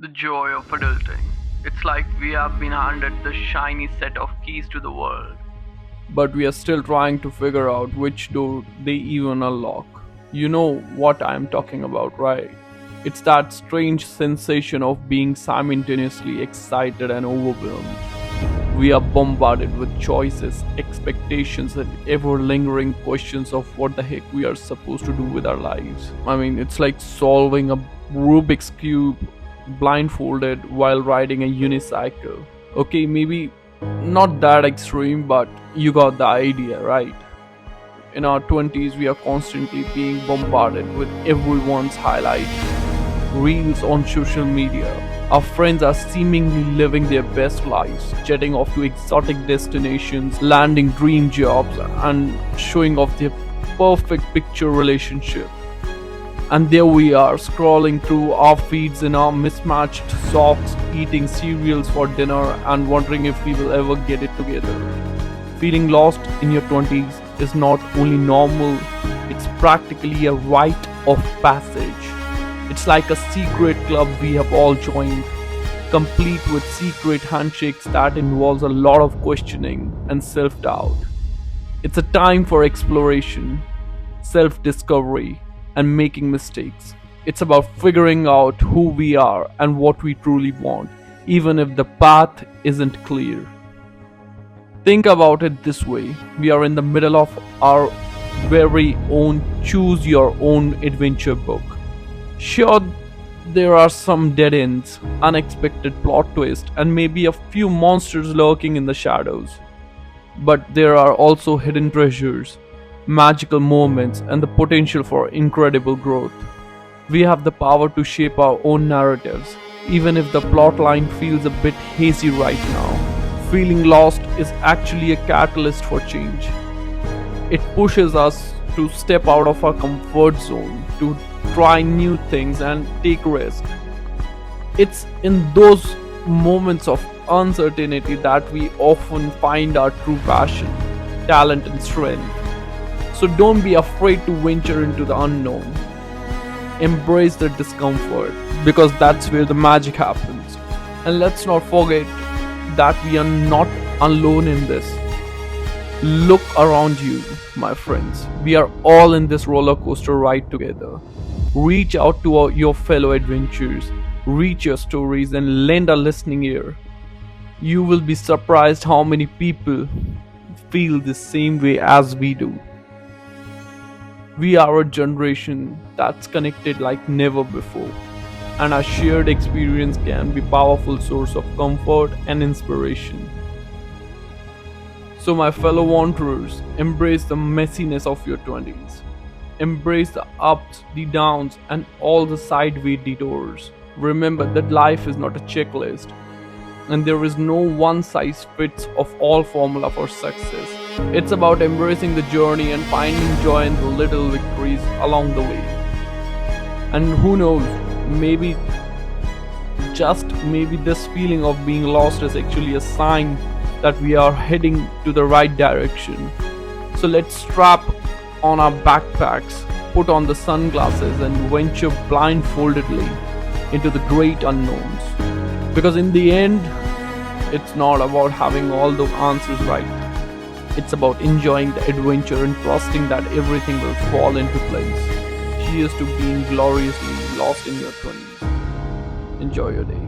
The joy of adulting. It's like we have been handed the shiny set of keys to the world. but we are still trying to figure out which door they even unlock. You know what I'm talking about, right? It's that strange sensation of being simultaneously excited and overwhelmed. We are bombarded with choices, expectations, and ever lingering questions of what the heck we are supposed to do with our lives. I mean, it's like solving a Rubik's Cube blindfolded while riding a unicycle. Okay, maybe not that extreme, but you got the idea, right? In our 20s, we are constantly being bombarded with everyone's highlight reels on social media. Our friends are seemingly living their best lives, jetting off to exotic destinations, landing dream jobs, and showing off their perfect picture relationship. And there we are, scrolling through our feeds in our mismatched socks, eating cereals for dinner, and wondering if we will ever get it together. Feeling lost in your 20s is not only normal, it's practically a rite of passage. It's like a secret club we have all joined, complete with secret handshakes that involves a lot of questioning and self doubt. It's a time for exploration, self discovery, and making mistakes. It's about figuring out who we are and what we truly want, even if the path isn't clear. Think about it this way: we are in the middle of our very own choose your own adventure book. Sure, there are some dead ends, unexpected plot twists, and maybe a few monsters lurking in the shadows. But there are also hidden treasures, magical moments, and the potential for incredible growth. We have the power to shape our own narratives, even if the plotline feels a bit hazy right now. Feeling lost is actually a catalyst for change. It pushes us to step out of our comfort zone, to try new things and take risks. It's in those moments of uncertainty that we often find our true passion, talent, and strength. So don't be afraid to venture into the unknown. Embrace the discomfort because that's where the magic happens. And let's not forget that we are not alone in this. Look around you, my friends. We are all in this roller coaster ride together. Reach out to your fellow adventurers, reach your stories, and lend a listening ear. You will be surprised how many people feel the same way as we do. We are a generation that's connected like never before, and our shared experience can be a powerful source of comfort and inspiration. So, my fellow wanderers, embrace the messiness of your 20s. Embrace the ups, the downs, and all the sideway detours. Remember that life is not a checklist, and there is no one size fits of all formula for success. It's about embracing the journey and finding joy in the little victories along the way. And who knows, maybe, just maybe, this feeling of being lost is actually a sign that we are heading to the right direction. So let's strap on our backpacks, put on the sunglasses, and venture blindfoldedly into the great unknowns. Because in the end, it's not about having all the answers right. It's about enjoying the adventure and trusting that everything will fall into place. Cheers to being gloriously lost in your 20s. Enjoy your day.